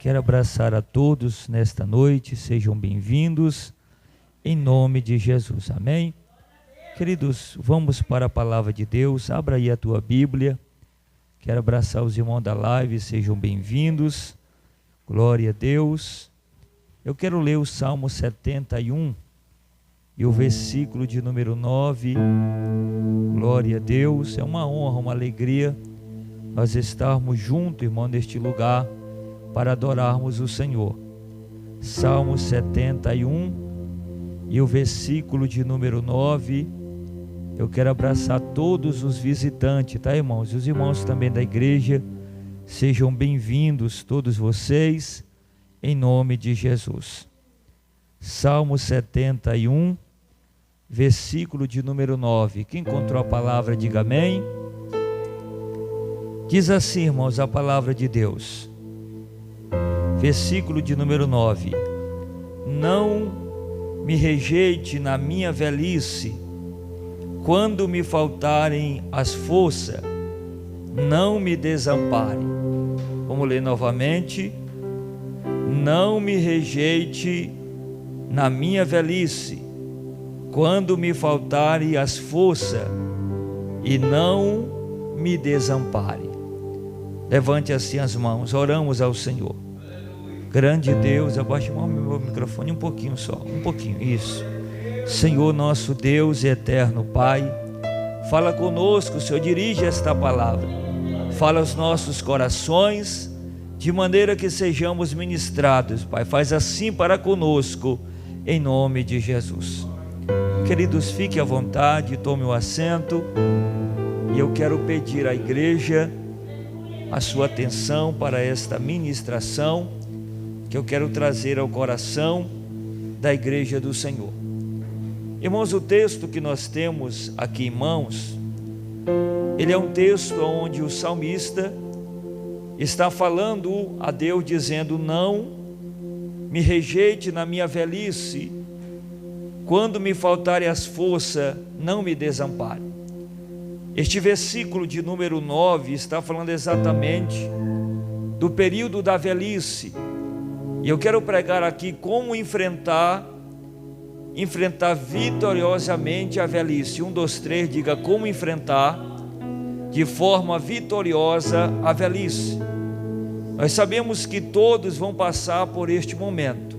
Quero abraçar a todos nesta noite, sejam bem-vindos, em nome de Jesus, amém? Queridos, vamos para a palavra de Deus, abra aí a tua Bíblia, quero abraçar os irmãos da live, sejam bem-vindos, glória a Deus. Eu quero ler o Salmo 71 e o versículo de número 9, glória a Deus. É uma honra, uma alegria nós estarmos juntos, irmão, neste lugar, para adorarmos o Senhor. Salmo 71 e o versículo de número 9. Eu quero abraçar todos os visitantes, tá, irmãos? E os irmãos também da igreja, sejam bem-vindos todos vocês, em nome de Jesus. Salmo 71, versículo de número 9. Quem encontrou a palavra, diga amém. Diz assim, irmãos, a palavra de Deus. Versículo de número 9: Não me rejeite na minha velhice, quando me faltarem as forças, não me desampare. Vamos ler novamente. Não me rejeite na minha velhice, quando me faltarem as forças, e não me desampare. Levante assim as mãos, oramos ao Senhor. Grande Deus, abaixe o meu microfone um pouquinho só, um pouquinho, isso. Senhor nosso Deus e eterno Pai, fala conosco, Senhor, dirige esta palavra, fala aos nossos corações, de maneira que sejamos ministrados, Pai, faz assim para conosco, em nome de Jesus. Queridos, fique à vontade, tome o assento, e eu quero pedir à igreja a sua atenção para esta ministração, que eu quero trazer ao coração da igreja do Senhor. Irmãos, o texto que nós temos aqui em mãos, ele é um texto onde o salmista está falando a Deus, dizendo: não me rejeite na minha velhice, quando me faltarem as forças, não me desampare. Este versículo de número 9 está falando exatamente do período da velhice. E eu quero pregar aqui como enfrentar vitoriosamente a velhice. 1, 2, 3, diga: como enfrentar de forma vitoriosa a velhice. Nós sabemos que todos vão passar por este momento.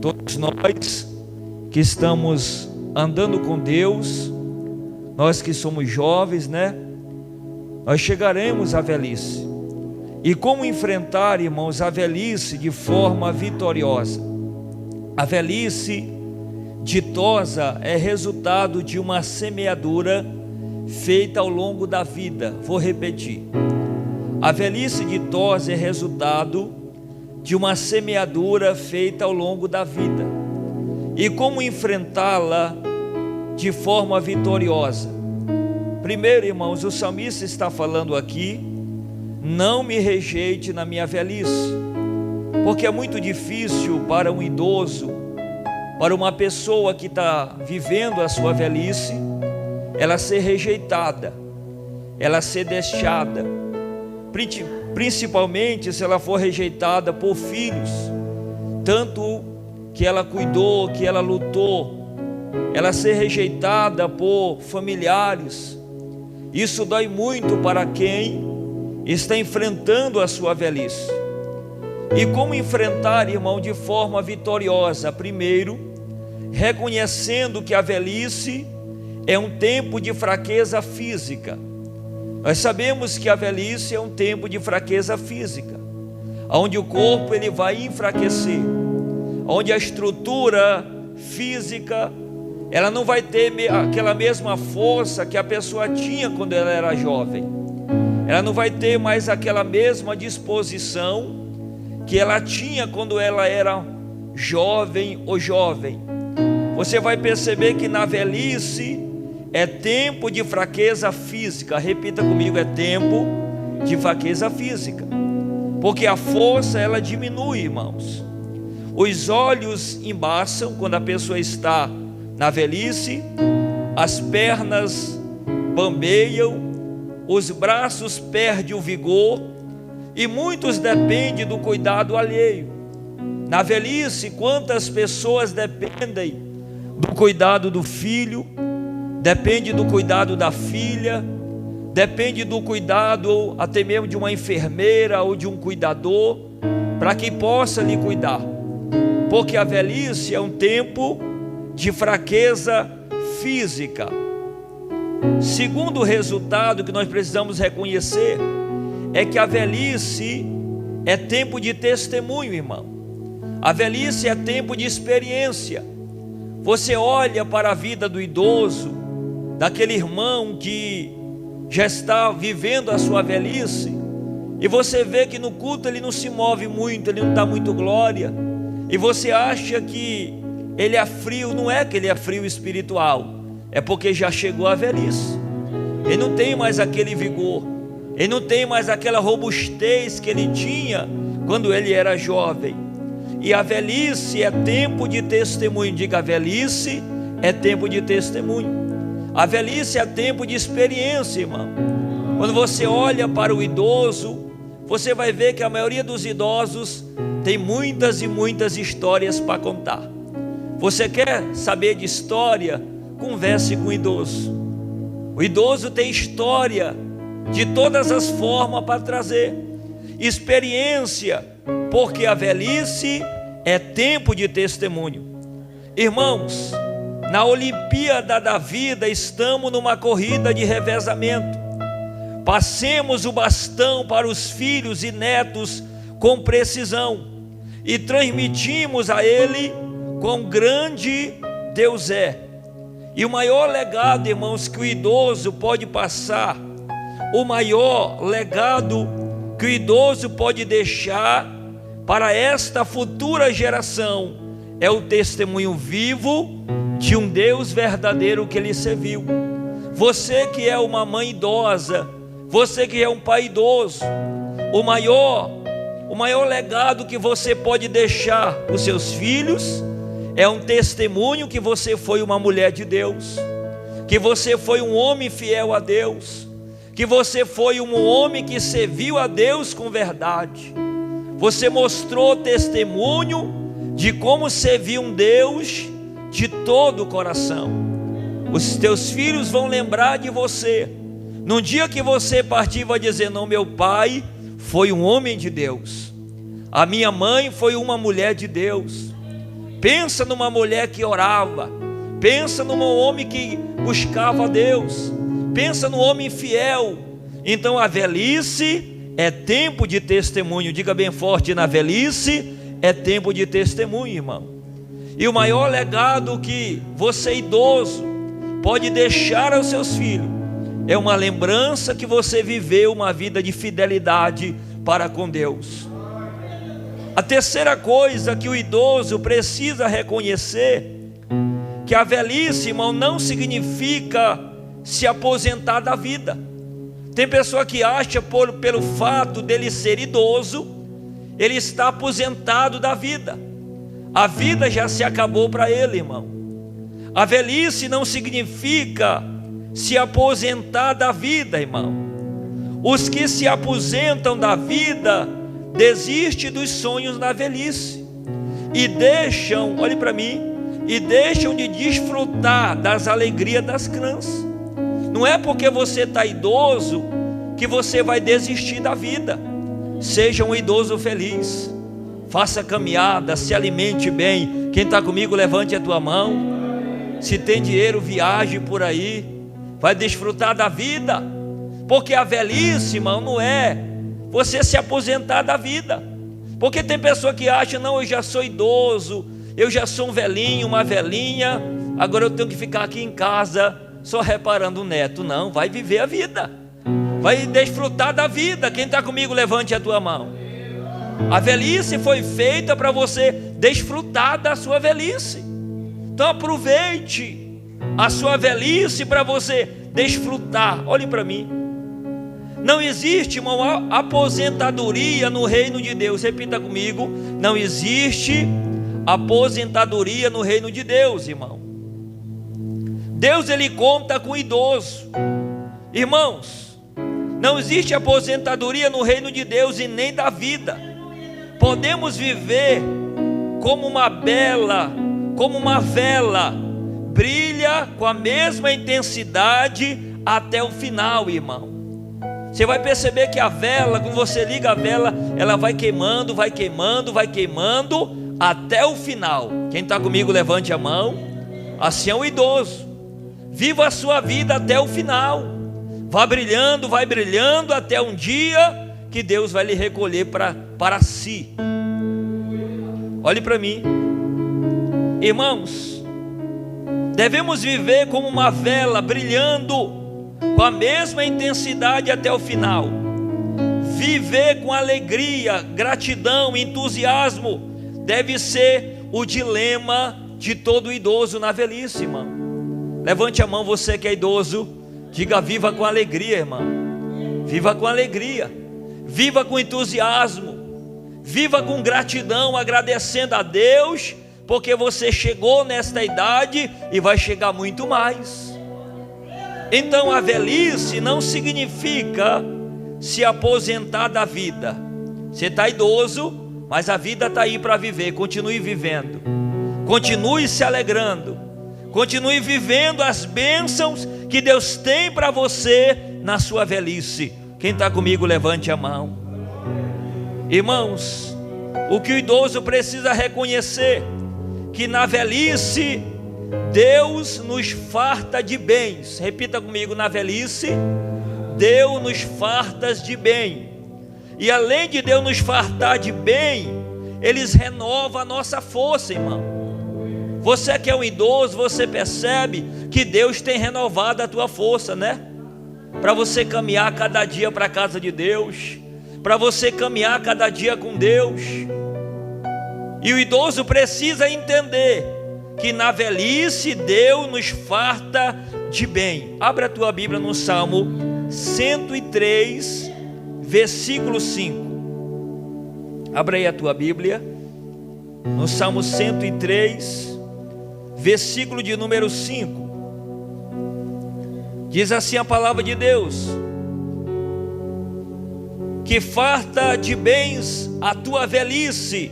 Todos nós que estamos andando com Deus, nós que somos jovens, né? Nós chegaremos à velhice. E como enfrentar, irmãos, a velhice de forma vitoriosa? A velhice ditosa é resultado de uma semeadura feita ao longo da vida. Vou repetir. A velhice ditosa é resultado de uma semeadura feita ao longo da vida. E como enfrentá-la de forma vitoriosa? Primeiro, irmãos, o salmista está falando aqui: não me rejeite na minha velhice, porque é muito difícil para um idoso, para uma pessoa que está vivendo a sua velhice, ela ser rejeitada, ela ser deixada, principalmente se ela for rejeitada por filhos, tanto que ela cuidou, que ela lutou, ela ser rejeitada por familiares. Isso dói muito para quem está enfrentando a sua velhice. E como enfrentar, irmão, de forma vitoriosa? Primeiro, reconhecendo que a velhice é um tempo de fraqueza física. Nós sabemos que a velhice é um tempo de fraqueza física, onde o corpo ele vai enfraquecer, onde a estrutura física ela não vai ter aquela mesma força que a pessoa tinha quando ela era jovem. Ela não vai ter mais aquela mesma disposição que ela tinha quando ela era jovem ou jovem. Você vai perceber que na velhice é tempo de fraqueza física. Repita comigo: é tempo de fraqueza física, porque a força ela diminui, irmãos. Os olhos embaçam quando a pessoa está na velhice, as pernas bambeiam, os braços perdem o vigor, e muitos dependem do cuidado alheio. Na velhice, quantas pessoas dependem do cuidado do filho, depende do cuidado da filha, depende do cuidado até mesmo de uma enfermeira ou de um cuidador, para que possa lhe cuidar, porque a velhice é um tempo de fraqueza física. Segundo resultado que nós precisamos reconhecer é que a velhice é tempo de testemunho, irmão. A velhice é tempo de experiência. Você olha para a vida do idoso, daquele irmão que já está vivendo a sua velhice, e você vê que no culto ele não se move muito, ele não dá muito glória, e você acha que ele é frio. Não é que ele é frio espiritual, é porque já chegou a velhice. Ele não tem mais aquele vigor, ele não tem mais aquela robustez que ele tinha quando ele era jovem. E a velhice é tempo de testemunho. Diga: a velhice é tempo de testemunho. A velhice é tempo de experiência, irmão. Quando você olha para o idoso, você vai ver que a maioria dos idosos tem muitas e muitas histórias para contar. Você quer saber de história? Converse com o idoso. O idoso tem história de todas as formas para trazer experiência, porque a velhice é tempo de testemunho. Irmãos, na Olimpíada da vida estamos numa corrida de revezamento. Passemos o bastão para os filhos e netos com precisão e transmitimos a ele quão grande Deus é. E o maior legado, irmãos, que o idoso pode passar, o maior legado que o idoso pode deixar para esta futura geração é o testemunho vivo de um Deus verdadeiro que ele serviu. Você que é uma mãe idosa, você que é um pai idoso, o maior legado que você pode deixar para os seus filhos é um testemunho que você foi uma mulher de Deus, que você foi um homem fiel a Deus, que você foi um homem que serviu a Deus com verdade. Você mostrou testemunho de como servir um Deus de todo o coração. Os teus filhos vão lembrar de você. No dia que você partir, vai dizer: não, meu pai foi um homem de Deus, a minha mãe foi uma mulher de Deus. Pensa numa mulher que orava, pensa num homem que buscava a Deus, pensa num homem fiel. Então a velhice é tempo de testemunho. Diga bem forte: na velhice é tempo de testemunho, irmão. E o maior legado que você idoso pode deixar aos seus filhos é uma lembrança que você viveu uma vida de fidelidade para com Deus. A terceira coisa que o idoso precisa reconhecer, que a velhice, irmão, não significa se aposentar da vida. Tem pessoa que acha pelo fato dele ser idoso, ele está aposentado da vida. A vida já se acabou para ele, irmão. A velhice não significa se aposentar da vida, irmão. Os que se aposentam da vida desistem dos sonhos na velhice e deixam, olhe para mim, e deixam de desfrutar das alegrias das crianças. Não é porque você está idoso que você vai desistir da vida. Seja um idoso feliz, faça caminhada, se alimente bem. Quem está comigo, levante a tua mão. Se tem dinheiro, viaje por aí, vai desfrutar da vida, porque a velhice, irmão, não é você se aposentar da vida. Porque tem pessoa que acha: não, eu já sou idoso, eu já sou um velhinho, uma velhinha, agora eu tenho que ficar aqui em casa só reparando o neto. Não, vai viver a vida, vai desfrutar da vida. Quem está comigo, levante a tua mão. A velhice foi feita para você desfrutar da sua velhice. Então aproveite a sua velhice para você desfrutar. Olhe para mim. Não existe uma aposentadoria no reino de Deus. Repita comigo: não existe aposentadoria no reino de Deus, irmão. Deus, ele conta com o idoso. Irmãos, Não existe aposentadoria no reino de Deus e nem da vida. Podemos viver como uma vela, brilha com a mesma intensidade até o final, irmão. Você vai perceber que a vela, quando você liga a vela, ela vai queimando, vai queimando, vai queimando até o final. Quem está comigo, levante a mão. Assim é o idoso. Viva a sua vida até o final. Vai brilhando até um dia que Deus vai lhe recolher para si. Olhe para mim, irmãos. Devemos viver como uma vela brilhando com a mesma intensidade até o final. Viver com alegria, gratidão, entusiasmo deve ser o dilema de todo idoso na velhice, irmão. Levante a mão, você que é idoso, diga: viva com alegria, irmão. Viva com alegria, viva com entusiasmo, viva com gratidão, agradecendo a Deus, porque você chegou nesta idade e vai chegar muito mais. Então a velhice não significa se aposentar da vida. Você está idoso, mas a vida está aí para viver. Continue vivendo, continue se alegrando, continue vivendo as bênçãos que Deus tem para você na sua velhice. Quem está comigo, levante a mão. Irmãos, o que o idoso precisa reconhecer, que na velhice Deus nos farta de bens. Repita comigo: na velhice Deus nos farta de bem. E além de Deus nos fartar de bem, Ele renova a nossa força, irmão. Você que é um idoso, você percebe que Deus tem renovado a tua força, né? Para você caminhar cada dia para a casa de Deus, para você caminhar cada dia com Deus. E o idoso precisa entender que na velhice Deus nos farta de bem. Abra a tua Bíblia no Salmo 103, versículo 5. Abra aí a tua Bíblia no Salmo 103, versículo de número 5. Diz assim a palavra de Deus: que farta de bens a tua velhice,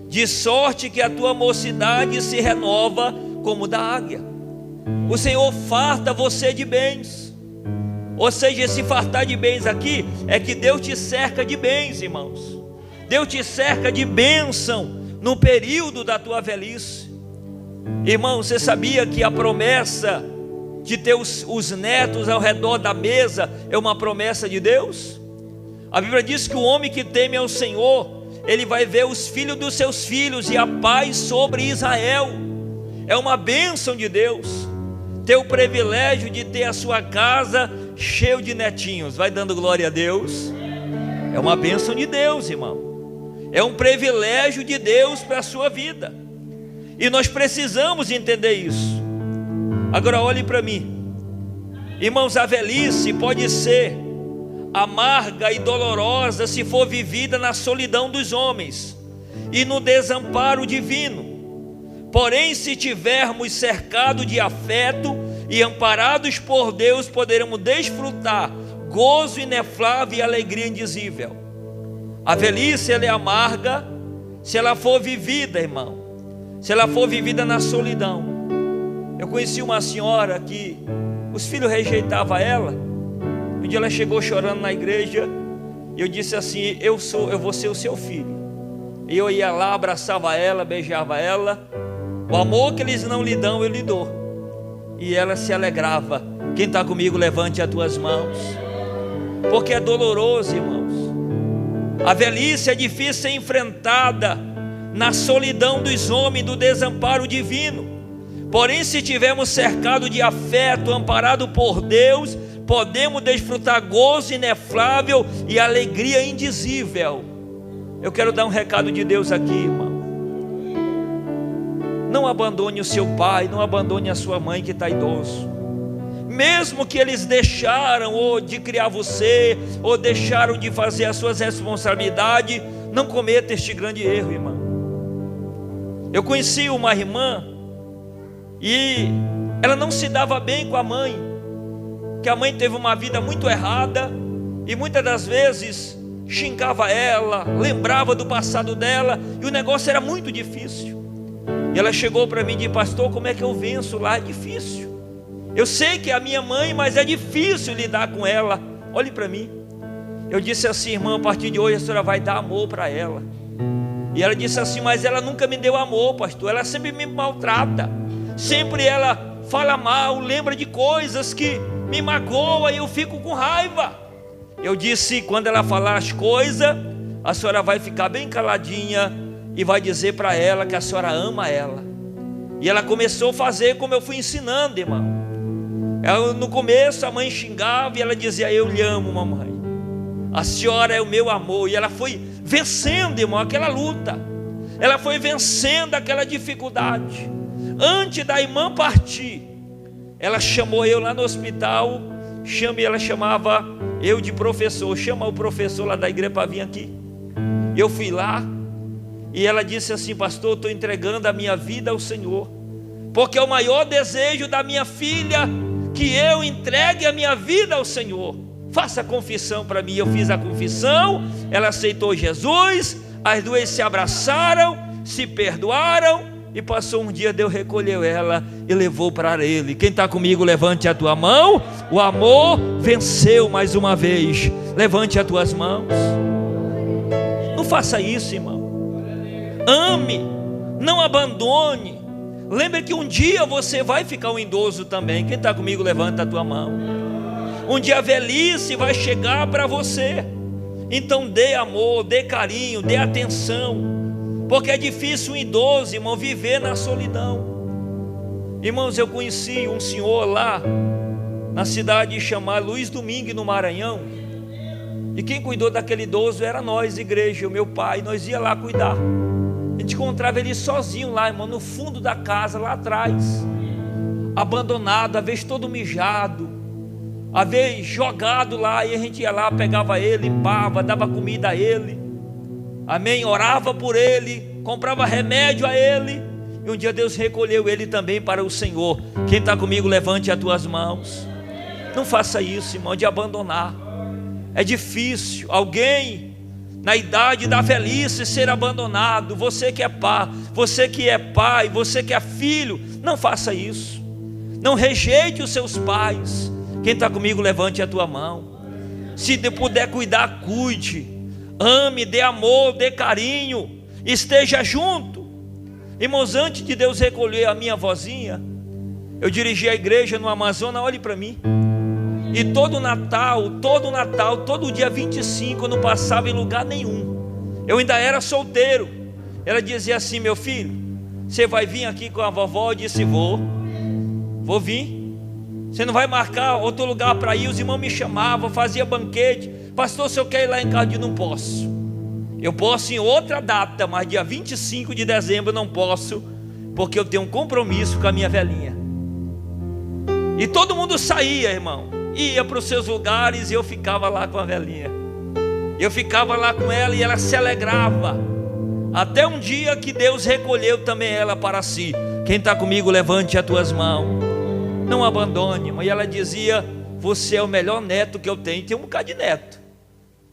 de sorte que a tua mocidade se renova como da águia. O Senhor farta você de bens. Ou seja, esse fartar de bens aqui é que Deus te cerca de bens, irmãos. Deus te cerca de bênção no período da tua velhice. Irmão, você sabia que a promessa de ter os netos ao redor da mesa é uma promessa de Deus? A Bíblia diz que o homem que teme ao Senhor, ele vai ver os filhos dos seus filhos e a paz sobre Israel. É uma bênção de Deus ter o privilégio de ter a sua casa cheio de netinhos. Vai dando glória a Deus. É uma bênção de Deus, irmão. É um privilégio de Deus para a sua vida. E nós precisamos entender isso. Agora olhe para mim, irmãos. A velhice pode ser amarga e dolorosa se for vivida na solidão dos homens e no desamparo divino. Porém, se tivermos cercado de afeto e amparados por Deus, poderemos desfrutar gozo inefável e alegria indizível. A velhice, ela é amarga se ela for vivida, irmão, se ela for vivida na solidão. Eu conheci uma senhora que os filhos rejeitavam ela. Um dia ela chegou chorando na igreja, e eu disse assim: eu vou ser o seu filho. E eu ia lá, abraçava ela, beijava ela. O amor que eles não lhe dão, eu lhe dou. E ela se alegrava. Quem está comigo, levante as tuas mãos. Porque é doloroso, irmãos. A velhice é difícil ser enfrentada na solidão dos homens, do desamparo divino. Porém, se tivermos cercado de afeto, amparado por Deus, podemos desfrutar gozo inefável e alegria indizível. Eu quero dar um recado de Deus aqui, irmão. Não abandone o seu pai, não abandone a sua mãe que está idoso. Mesmo que eles deixaram ou de criar você, ou deixaram de fazer as suas responsabilidades, não cometa este grande erro, irmão. Eu conheci uma irmã e ela não se dava bem com a mãe, que a mãe teve uma vida muito errada, e muitas das vezes xingava ela, lembrava do passado dela, e o negócio era muito difícil. E ela chegou para mim e disse: pastor, como é que eu venço lá? É difícil. Eu sei que é a minha mãe, mas é difícil lidar com ela. Olhe para mim. Eu disse assim: irmã, a partir de hoje a senhora vai dar amor para ela. E ela disse assim: mas ela nunca me deu amor, pastor. Ela sempre me maltrata. Sempre ela fala mal, lembra de coisas que me magoam e eu fico com raiva. Eu disse: quando ela falar as coisas, a senhora vai ficar bem caladinha e vai dizer para ela que a senhora ama ela. E ela começou a fazer como eu fui ensinando, irmão. No começo a mãe xingava e ela dizia: eu lhe amo, mamãe, a senhora é o meu amor. E ela foi vencendo, irmão, aquela luta. Ela foi vencendo aquela dificuldade. Antes da irmã partir, ela chamou eu lá no hospital. Ela chamava eu de professor. Chama o professor lá da igreja para vir aqui. Eu fui lá e ela disse assim: pastor, estou entregando a minha vida ao Senhor, porque é o maior desejo da minha filha que eu entregue a minha vida ao Senhor. Faça a confissão para mim. Eu fiz a confissão, ela aceitou Jesus, as duas se abraçaram, se perdoaram, e passou um dia, Deus recolheu ela e levou para Ele. Quem está comigo, levante a tua mão. O amor venceu mais uma vez. Levante as tuas mãos. Não faça isso, irmão. Ame, não abandone. Lembre que um dia você vai ficar um idoso também. Quem está comigo, levanta a tua mão. Um dia a velhice vai chegar para você. Então dê amor, dê carinho, dê atenção, porque é difícil um idoso, irmão, viver na solidão. Irmãos, eu conheci um senhor lá na cidade chamada Luiz Domingue, no Maranhão, e quem cuidou daquele idoso era nós, igreja, o meu pai. Nós ia lá cuidar. A gente encontrava ele sozinho lá, irmão, no fundo da casa, lá atrás, abandonado, às vezes todo mijado, às vezes jogado lá. E a gente ia lá, pegava ele, limpava, dava comida a ele, amém, orava por ele, comprava remédio a ele. E um dia Deus recolheu ele também para o Senhor. Quem está comigo, levante as tuas mãos. Não faça isso, irmão, de abandonar. É difícil alguém na idade da velhice ser abandonado. Você que é pai, você que é pai, você que é filho, não faça isso. Não rejeite os seus pais. Quem está comigo, levante a tua mão. Se puder cuidar, cuide. Ame, dê amor, dê carinho, esteja junto. Irmãos, antes de Deus recolher a minha vozinha, eu dirigi a igreja no Amazonas. Olhe para mim. E todo Natal, todo dia 25, eu não passava em lugar nenhum. Eu ainda era solteiro. Ela dizia assim: meu filho, você vai vir aqui com a vovó? Eu disse: vou vir. Você não vai marcar outro lugar para ir? Os irmãos me chamavam, fazia banquete. Pastor, se eu quero ir lá em casa, eu disse: não posso. Eu posso em outra data, mas dia 25 de dezembro eu não posso, porque eu tenho um compromisso com a minha velhinha. E todo mundo saía, irmão, ia para os seus lugares, e eu ficava lá com a velhinha. Eu ficava lá com ela e ela se alegrava. Até um dia que Deus recolheu também ela para si. Quem está comigo, levante as tuas mãos. Não abandone, irmão. E ela dizia: você é o melhor neto que eu tenho. Tem um bocado de neto,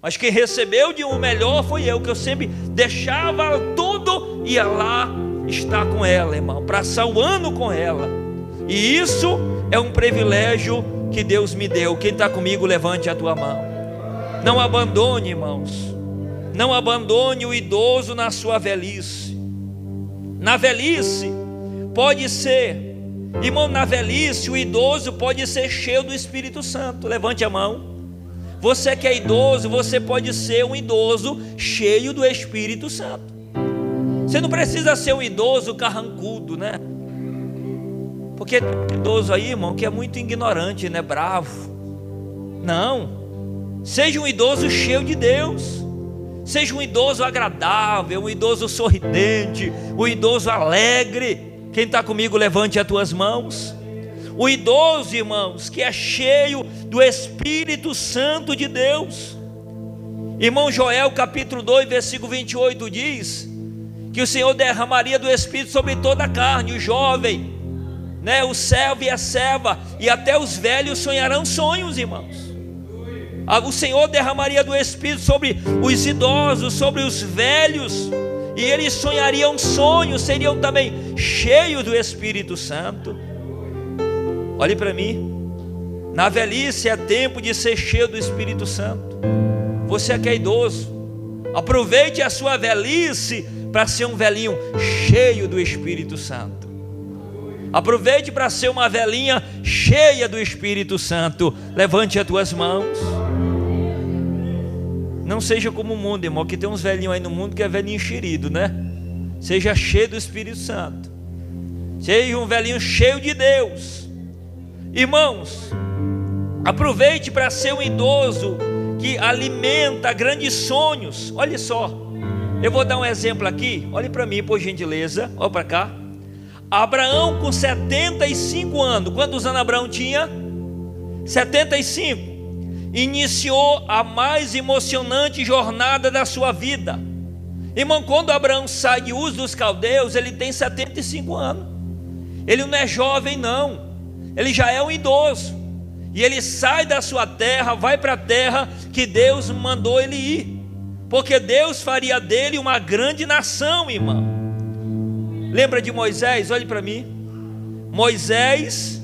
mas quem recebeu de um melhor foi eu, que eu sempre deixava tudo, ia lá estar com ela, irmão, passar o ano com ela. E isso é um privilégio que Deus me deu. Quem está comigo, levante a tua mão. Não abandone, irmãos. Não abandone o idoso na sua velhice. Na velhice pode ser, irmão, na velhice o idoso pode ser cheio do Espírito Santo. Levante a mão. Você que é idoso, você pode ser um idoso cheio do Espírito Santo. Você não precisa ser um idoso carrancudo, né? Porque tem um idoso aí, irmão, que é muito ignorante, né? Bravo. Não. Seja um idoso cheio de Deus. Seja um idoso agradável, um idoso sorridente, um idoso alegre. Quem está comigo, levante as tuas mãos. O idoso, irmãos, que é cheio do Espírito Santo de Deus. Irmão, Joel capítulo 2, versículo 28 diz que o Senhor derramaria do Espírito sobre toda a carne. O jovem, né, o servo e a serva, e até os velhos sonharão sonhos, irmãos. O Senhor derramaria do Espírito sobre os idosos, sobre os velhos, e eles sonhariam sonhos, seriam também cheios do Espírito Santo. Olhe para mim, na velhice é tempo de ser cheio do Espírito Santo. Você que é idoso, aproveite a sua velhice para ser um velhinho cheio do Espírito Santo. Aproveite para ser uma velhinha cheia do Espírito Santo. Levante as tuas mãos. Não seja como o mundo, irmão, que tem uns velhinhos aí no mundo que é velhinho enxerido, né? Seja cheio do Espírito Santo. Seja um velhinho cheio de Deus. Irmãos, aproveite para ser um idoso que alimenta grandes sonhos. Olha só, eu vou dar um exemplo aqui. Olhe para mim, por gentileza. Olha para cá. Abraão com 75 anos. Quantos anos Abraão tinha? 75. Iniciou a mais emocionante jornada da sua vida. Irmão, quando Abraão sai de Ur dos Caldeus, ele tem 75 anos. Ele não é jovem não. Ele já é um idoso. E ele sai da sua terra, vai para a terra que Deus mandou ele ir. Porque Deus faria dele uma grande nação, irmão. Lembra de Moisés? Olhe para mim. Moisés,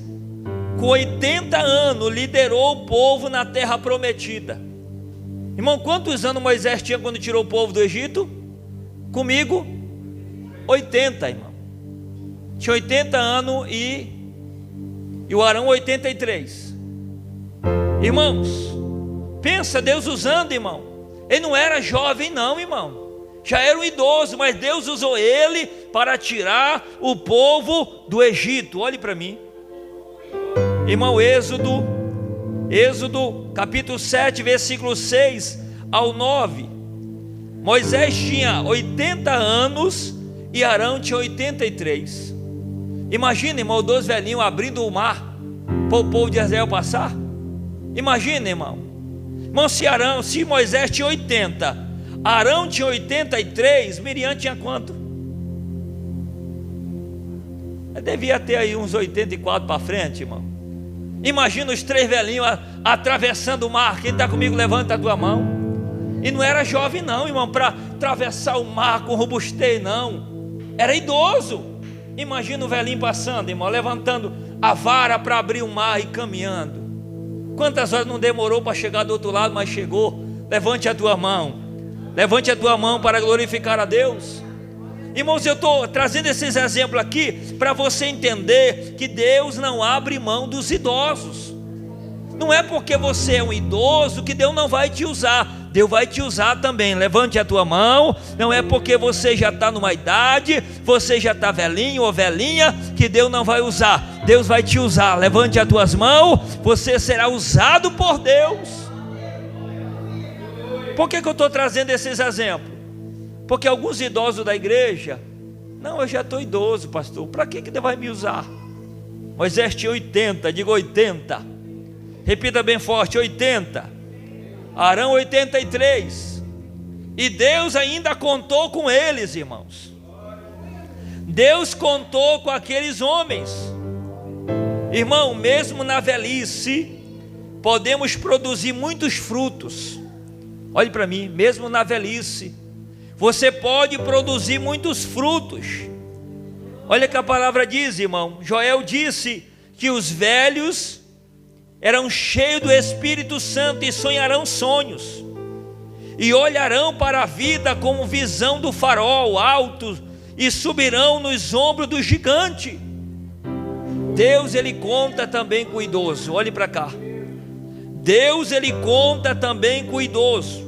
com 80 anos, liderou o povo na terra prometida. Irmão, quantos anos Moisés tinha quando tirou o povo do Egito? Comigo, 80, irmão. Tinha 80 anos e o Arão 83. Irmãos, pensa, Deus usando, irmão. Ele não era jovem não, irmão. Já era um idoso, mas Deus usou ele para tirar o povo do Egito. Olhe para mim. Irmão, Êxodo capítulo 7, versículo 6 ao 9. Moisés tinha 80 anos e Arão tinha 83. Imagina, irmão, dois velhinhos abrindo o mar para o povo de Israel passar. Imagina, irmão. Irmão, se Moisés tinha 80, Arão tinha 83, Miriam tinha quanto? Devia ter aí uns 84 para frente, irmão. Imagina os três velhinhos atravessando o mar. Quem está comigo, levanta a tua mão. E não era jovem não, irmão, para atravessar o mar com robustez, não. Era idoso. Imagina o velhinho passando, irmão, levantando a vara para abrir o mar e caminhando. Quantas horas não demorou para chegar do outro lado, mas chegou. Levante a tua mão. Levante a tua mão para glorificar a Deus. Irmãos, eu estou trazendo esses exemplos aqui para você entender que Deus não abre mão dos idosos. Não é porque você é um idoso que Deus não vai te usar. Deus vai te usar também. Levante a tua mão. Não é porque você já está numa idade, você já está velhinho ou velhinha, que Deus não vai usar. Deus vai te usar. Levante as tuas mãos. Você será usado por Deus. Por que eu estou trazendo esses exemplos? Porque alguns idosos da igreja, não, eu já estou idoso, pastor, para que Deus vai me usar? Moisés tinha 80, diga 80. Repita bem forte, 80. Arão 83. E Deus ainda contou com eles, irmãos. Deus contou com aqueles homens. Irmão, mesmo na velhice, podemos produzir muitos frutos. Olhe para mim, mesmo na velhice, você pode produzir muitos frutos. Olha que a palavra diz, irmão. Joel disse que os velhos eram cheios do Espírito Santo e sonharão sonhos, e olharão para a vida como visão do farol alto, e subirão nos ombros do gigante. Deus, ele conta também com o idoso. Olhe para cá. Deus, ele conta também com o idoso.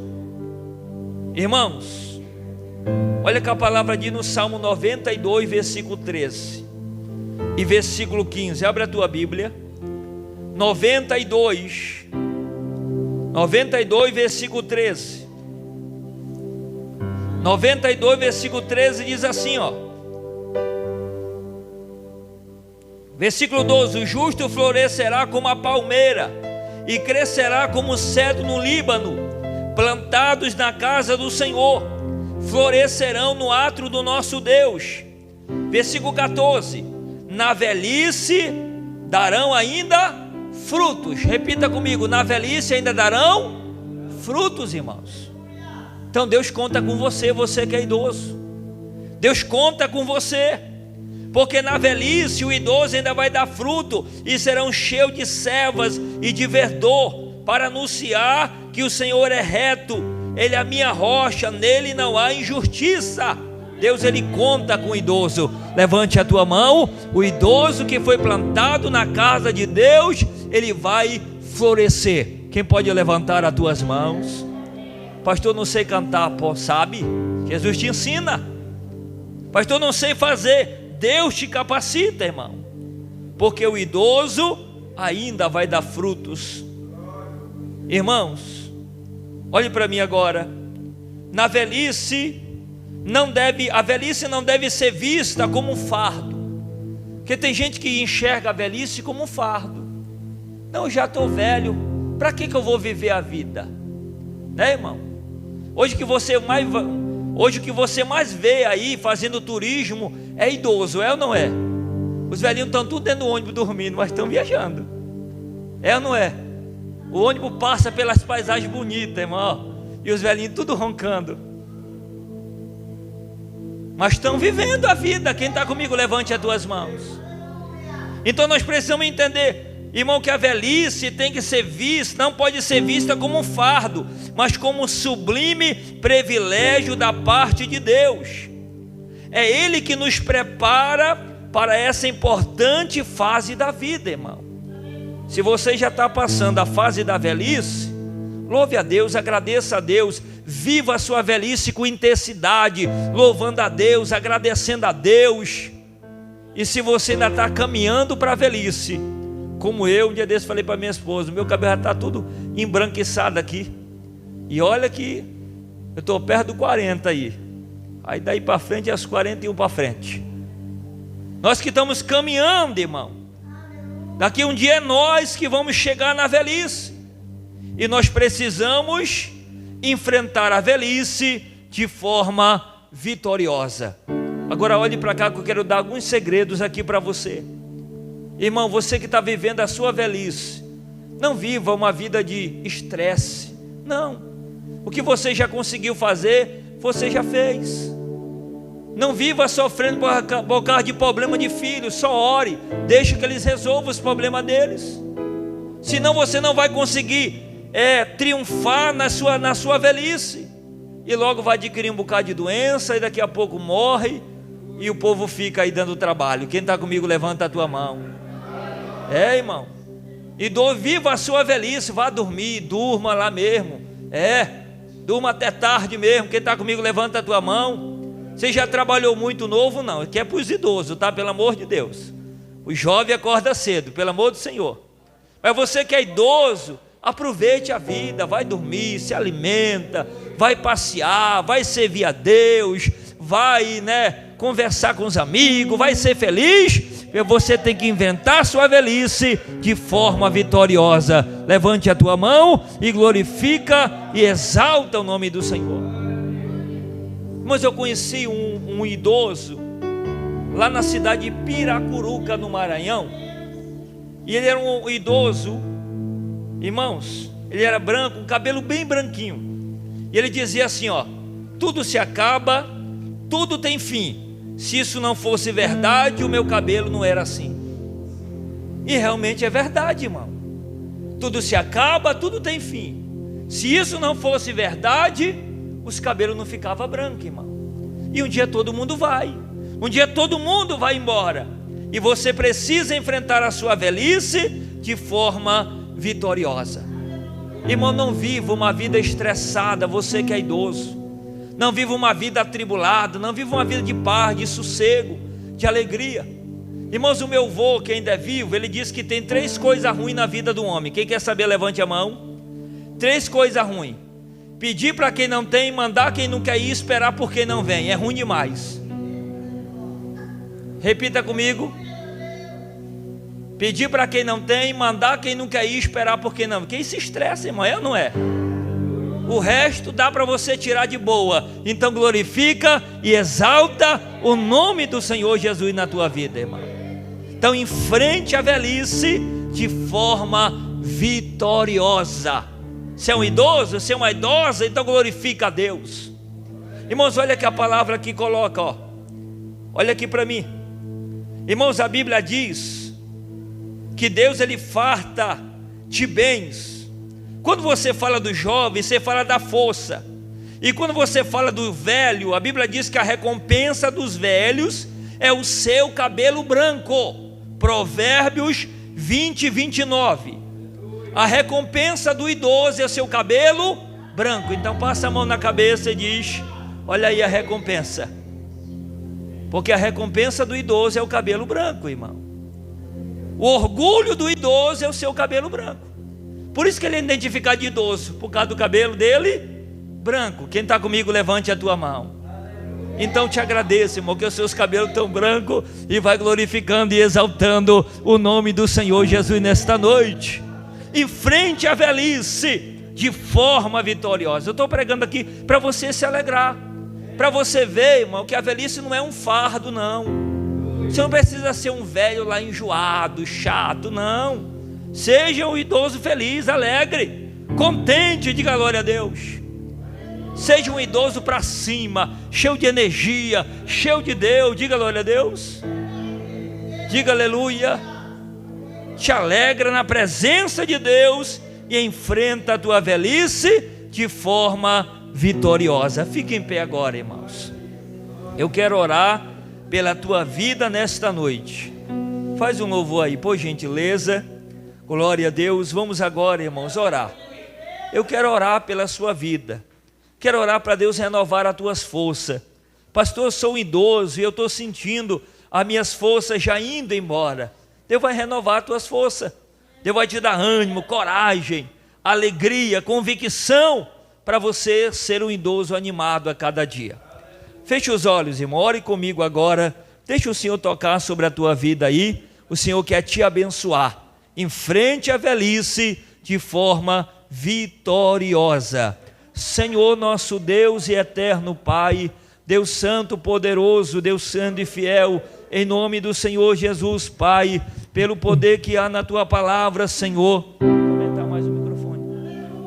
Irmãos, olha que a palavra diz no Salmo 92, versículo 13 e versículo 15. Abre a tua Bíblia. 92, versículo 13. 92, versículo 13 diz assim, ó. Versículo 12: o justo florescerá como a palmeira e crescerá como o cedro no Líbano, plantados na casa do Senhor, florescerão no átrio do nosso Deus. Versículo 14: na velhice darão ainda frutos. Repita comigo: na velhice ainda darão frutos, irmãos. Então Deus conta com você, você que é idoso. Deus conta com você, porque na velhice o idoso ainda vai dar fruto, e serão cheios de servas e de verdor, para anunciar que o Senhor é reto, Ele é a minha rocha, nele não há injustiça. Deus, Ele conta com o idoso. Levante a tua mão. O idoso que foi plantado na casa de Deus, ele vai florescer. Quem pode levantar as tuas mãos? Pastor, não sei cantar. Pô, sabe? Jesus te ensina. Pastor, não sei fazer. Deus te capacita, irmão, porque o idoso ainda vai dar frutos. Irmãos, olhe para mim agora. Na velhice a velhice não deve ser vista como um fardo, porque tem gente que enxerga a velhice como um fardo. Não, eu já estou velho, para que eu vou viver a vida? Né, irmão? Hoje o que você mais vê aí fazendo turismo é idoso, é ou não é? Os velhinhos estão tudo dentro do ônibus dormindo, mas estão viajando. É ou não é? O ônibus passa pelas paisagens bonitas, irmão, e os velhinhos tudo roncando. Mas estão vivendo a vida. Quem está comigo, levante as tuas mãos. Então nós precisamos entender, irmão, que a velhice tem que ser vista, não pode ser vista como um fardo, mas como um sublime privilégio da parte de Deus. É Ele que nos prepara para essa importante fase da vida, irmão. Se você já está passando a fase da velhice, louve a Deus, agradeça a Deus, viva a sua velhice com intensidade, louvando a Deus, agradecendo a Deus. E se você ainda está caminhando para a velhice, como eu, um dia desse falei para minha esposa, meu cabelo já está tudo embranquiçado aqui, e olha que eu estou perto do 40 aí daí para frente é os 41 para frente. Nós que estamos caminhando, irmão, daqui um dia é nós que vamos chegar na velhice, e nós precisamos enfrentar a velhice de forma vitoriosa. Agora olhe para cá que eu quero dar alguns segredos aqui para você. Irmão, você que está vivendo a sua velhice, não viva uma vida de estresse. Não, o que você já conseguiu fazer, você já fez. Não viva sofrendo por causa de problema de filhos. Só ore, deixe que eles resolvam os problemas deles. Senão você não vai conseguir triunfar na sua velhice, e logo vai adquirir um bocado de doença, e daqui a pouco morre, e o povo fica aí dando trabalho. Quem está comigo, levanta a tua mão. Irmão, e viva a sua velhice, vá dormir, durma lá mesmo, durma até tarde mesmo. Quem está comigo, levanta a tua mão. Você já trabalhou muito novo? Não, que é para os idosos, tá? Pelo amor de Deus. O jovem acorda cedo, pelo amor do Senhor. Mas você que é idoso, aproveite a vida, vai dormir, se alimenta, vai passear, vai servir a Deus, vai, conversar com os amigos, vai ser feliz, porque você tem que inventar sua velhice de forma vitoriosa. Levante a tua mão e glorifica e exalta o nome do Senhor. Mas eu conheci um idoso lá na cidade de Piracuruca, no Maranhão, e ele era um idoso, irmãos, ele era branco, um cabelo bem branquinho, e ele dizia assim, tudo se acaba, tudo tem fim. Se isso não fosse verdade, o meu cabelo não era assim. E realmente é verdade, irmão. Tudo se acaba, tudo tem fim. Se isso não fosse verdade, os cabelos não ficavam brancos, irmão. E um dia todo mundo vai, um dia todo mundo vai embora, e você precisa enfrentar a sua velhice de forma vitoriosa. Irmão, não viva uma vida estressada, você que é idoso. Não viva uma vida atribulada, não viva uma vida de paz, de sossego, de alegria. Irmãos, o meu avô, que ainda é vivo, ele disse que tem 3 coisas ruins na vida do homem. Quem quer saber, levante a mão. 3 coisas ruins: pedir para quem não tem, mandar quem não quer ir, esperar por quem não vem. É ruim demais. Repita comigo. Pedir para quem não tem, mandar quem não quer ir, esperar por quem não. Quem se estressa, irmão, é ou não é? O resto dá para você tirar de boa. Então glorifica e exalta o nome do Senhor Jesus na tua vida, irmão. Então enfrente a velhice de forma vitoriosa. Se é um idoso, se é uma idosa, então glorifica a Deus. Irmãos, olha que a palavra aqui coloca, ó. Olha aqui para mim. Irmãos, a Bíblia diz que Deus, Ele farta de bens. Quando você fala do jovem, você fala da força. E quando você fala do velho, a Bíblia diz que a recompensa dos velhos é o seu cabelo branco. Provérbios 20, 29. A recompensa do idoso é o seu cabelo branco. Então passa a mão na cabeça e diz: olha aí a recompensa. Porque a recompensa do idoso é o cabelo branco, irmão. O orgulho do idoso é o seu cabelo branco. Por isso que ele é identificado de idoso, por causa do cabelo dele branco. Quem está comigo, levante a tua mão. Então te agradeço, irmão, que os seus cabelos estão brancos e vai glorificando e exaltando o nome do Senhor Jesus nesta noite. Enfrente a velhice de forma vitoriosa. Eu estou pregando aqui para você se alegrar, para você ver, irmão, que a velhice não é um fardo, não. Você não precisa ser um velho lá enjoado, chato, não. Seja um idoso feliz, alegre, contente, diga glória a Deus. Seja um idoso para cima, cheio de energia, cheio de Deus, diga glória a Deus. Diga aleluia. Te alegra na presença de Deus e enfrenta a tua velhice de forma vitoriosa. Fique em pé agora, irmãos. Eu quero orar pela tua vida nesta noite. Faz um louvor aí, por gentileza. Glória a Deus. Vamos agora, irmãos, orar. Eu quero orar pela sua vida. Quero orar para Deus renovar as tuas forças. Pastor, eu sou um idoso e eu estou sentindo as minhas forças já indo embora. Deus vai renovar as tuas forças. Deus vai te dar ânimo, coragem, alegria, convicção para você ser um idoso animado a cada dia. Feche os olhos, irmão, ore comigo agora. Deixa o Senhor tocar sobre a tua vida aí. O Senhor quer te abençoar. Enfrente a velhice de forma vitoriosa. Senhor nosso Deus e eterno Pai, Deus santo, poderoso, Deus santo e fiel, em nome do Senhor Jesus, Pai, pelo poder que há na tua palavra, Senhor. Vou aumentar mais o microfone.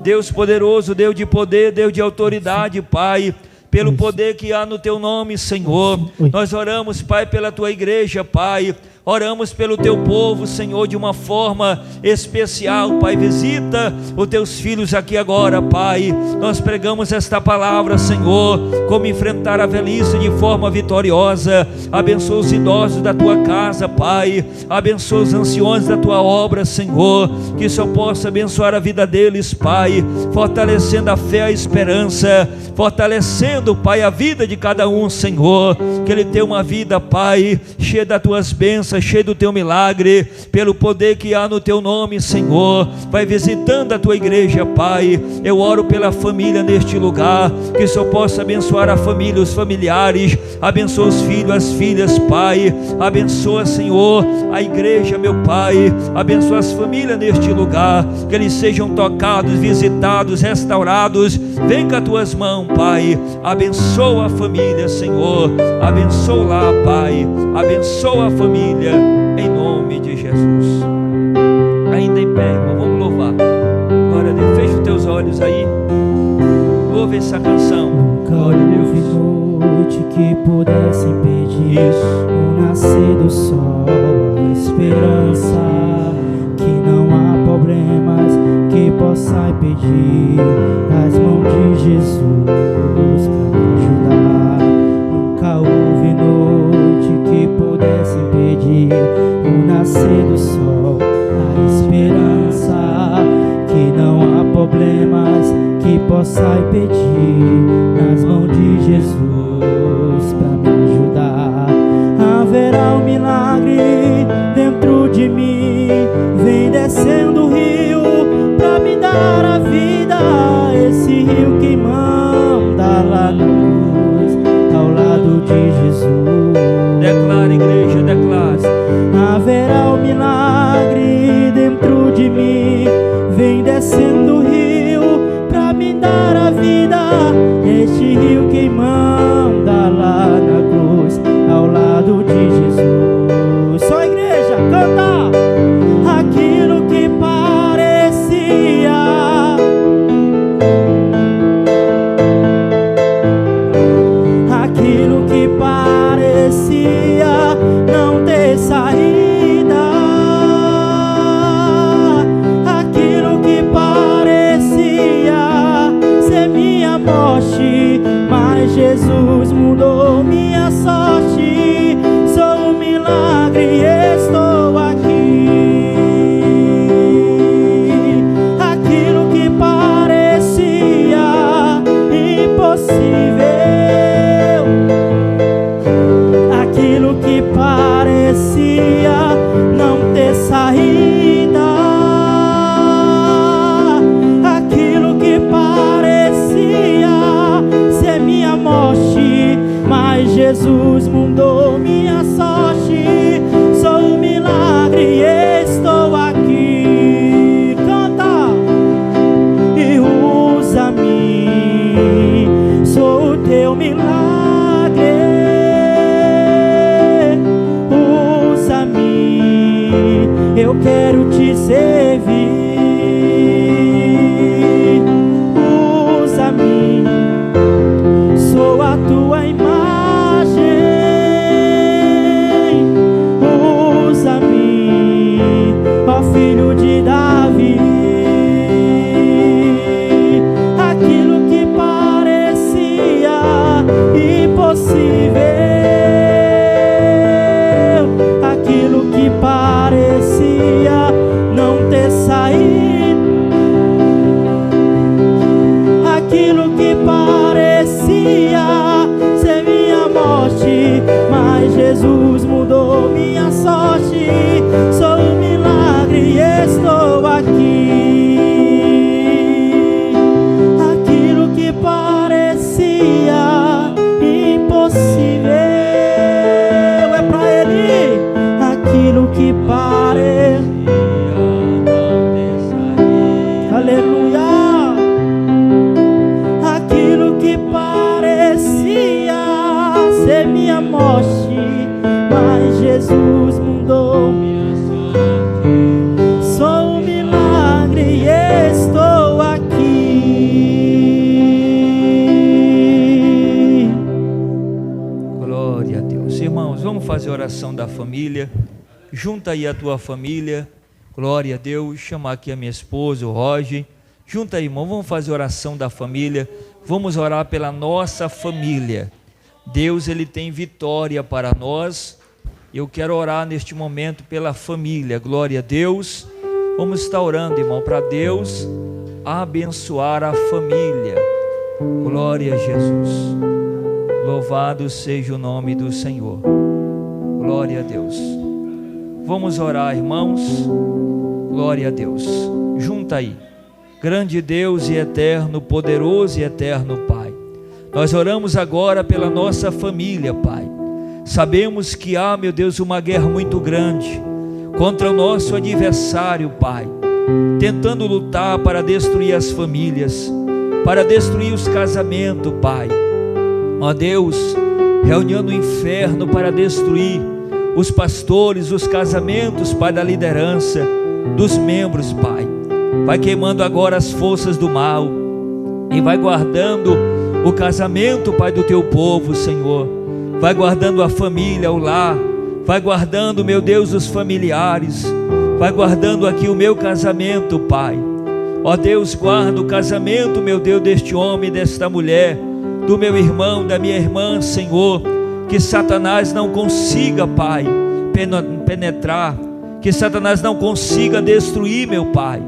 Deus poderoso, Deus de poder, Deus de autoridade, Pai, pelo poder que há no teu nome, Senhor. Nós oramos, Pai, pela tua igreja, Pai. Oramos pelo teu povo, Senhor, de uma forma especial, Pai. Visita os teus filhos aqui agora, Pai. Nós pregamos esta palavra, Senhor, como enfrentar a velhice de forma vitoriosa. Abençoa os idosos da tua casa, Pai. Abençoa os anciões da tua obra, Senhor. Que o Senhor possa abençoar a vida deles, Pai, fortalecendo a fé, a esperança, fortalecendo, Pai, a vida de cada um, Senhor. Que ele tenha uma vida, Pai, cheia das tuas bênçãos, cheio do teu milagre, pelo poder que há no teu nome, Senhor. Vai visitando a tua igreja, Pai. Eu oro pela família neste lugar, que o Senhor possa abençoar a família, os familiares, abençoa os filhos, as filhas, Pai. Abençoa, Senhor, a igreja, meu Pai. Abençoa as famílias neste lugar, que eles sejam tocados, visitados, restaurados. Vem com as tuas mãos, Pai. Abençoa a família, Senhor. Abençoa lá, Pai. Abençoa a família, em nome de Jesus. Ainda em pé, irmão, vamos louvar. Glória a Deus. Feche os teus olhos aí. Louve essa canção. Glória a Deus. Noite que pudesse impedir o nascer do sol, a esperança que não há problemas que possa impedir as mãos de Jesus para me ajudar. Nunca houve noite que pudesse impedir o nascer do sol, a esperança que não há problemas que possa impedir nas mãos de Jesus para me ajudar. Haverá um milagre dentro de mim, vem descendo o rio para me dar a vida. Esse rio que manda lá na cruz, ao lado de Jesus. Declara, igreja, declara. Haverá um milagre dentro de mim, vem descendo o rio para me dar a vida. parecia não ter saída, aquilo que parecia ser minha morte, mas Jesus mudou minha sorte. Sou um milagre e estou aqui. Aquilo que parecia impossível, aquilo que parecia não ter saída, aquilo que parecia ser minha morte, mas Jesus mudou minha sorte. Sou um milagre e estou aqui. Canta! E usa-me, sou o teu milagre. Usa-me, eu quero te servir. Usa-me, sou a tua imagem. Usa-me, ó filho de Davi. Aquilo que parecia impossível, aquilo que parecia não ter saído, aquilo que parecia ser minha morte, mas Jesus mudou minha sorte. Sou um milagre e estou aqui. Aquilo que parecia impossível é pra Ele. Aquilo que parecia, aleluia. Aquilo que parecia ser minha morte, mas Jesus mudou minha sorte. Sou um milagre e estou aqui. Glória a Deus. Irmãos, vamos fazer a oração da família. Junta aí a tua família. Glória a Deus. Chamar aqui a minha esposa, o Roger. Junta aí, irmão. Vamos fazer a oração da família. Vamos orar pela nossa família. Deus, Ele tem vitória para nós. Eu quero orar neste momento pela família. Glória a Deus. Vamos estar orando, irmão, para Deus abençoar a família. Glória a Jesus. Louvado seja o nome do Senhor. Glória a Deus. Vamos orar, irmãos. Glória a Deus. Junta aí. Grande Deus e eterno, poderoso e eterno Pai, nós oramos agora pela nossa família, Pai. Sabemos que há, meu Deus, uma guerra muito grande contra o nosso adversário, Pai, tentando lutar para destruir as famílias, para destruir os casamentos, Pai. Ó Deus, reunindo o inferno para destruir os pastores, os casamentos, Pai, da liderança, dos membros, Pai. Vai queimando agora as forças do mal e vai guardando o casamento, Pai, do teu povo, Senhor. Vai guardando a família, o lar. Vai guardando, meu Deus, os familiares. Vai guardando aqui o meu casamento, Pai. Ó Deus, guarda o casamento, meu Deus, deste homem, desta mulher, do meu irmão, da minha irmã, Senhor. Que Satanás não consiga, Pai, penetrar. Que Satanás não consiga destruir, meu Pai.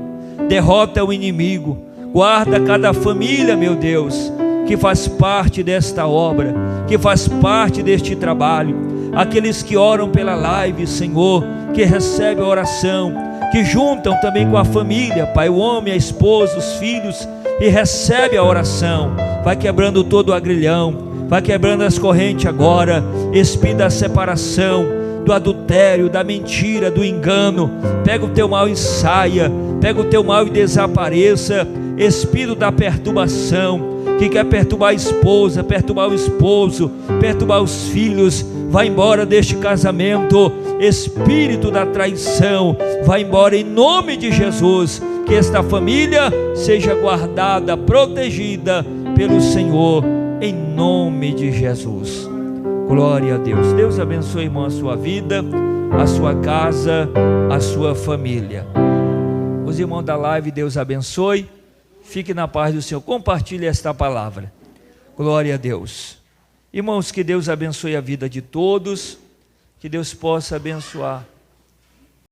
Derrota o inimigo. Guarda cada família, meu Deus, que faz parte desta obra, que faz parte deste trabalho. Aqueles que oram pela live, Senhor, que recebem a oração, que juntam também com a família, Pai, o homem, a esposa, os filhos, e recebe a oração. Vai quebrando todo o agrilhão, vai quebrando as correntes agora. Espírito da separação, do adultério, da mentira, do engano, pega o teu mal e saia, pega o teu mal e desapareça. Espírito da perturbação, que quer perturbar a esposa, perturbar o esposo, perturbar os filhos, vai embora deste casamento. Espírito da traição, vai embora em nome de Jesus. Que esta família seja guardada, protegida pelo Senhor, em nome de Jesus. Glória a Deus. Deus abençoe, irmão, a sua vida, a sua casa, a sua família. Os irmãos da live, Deus abençoe. Fique na paz do Senhor. Compartilhe esta palavra. Glória a Deus. Irmãos, que Deus abençoe a vida de todos. Que Deus possa abençoar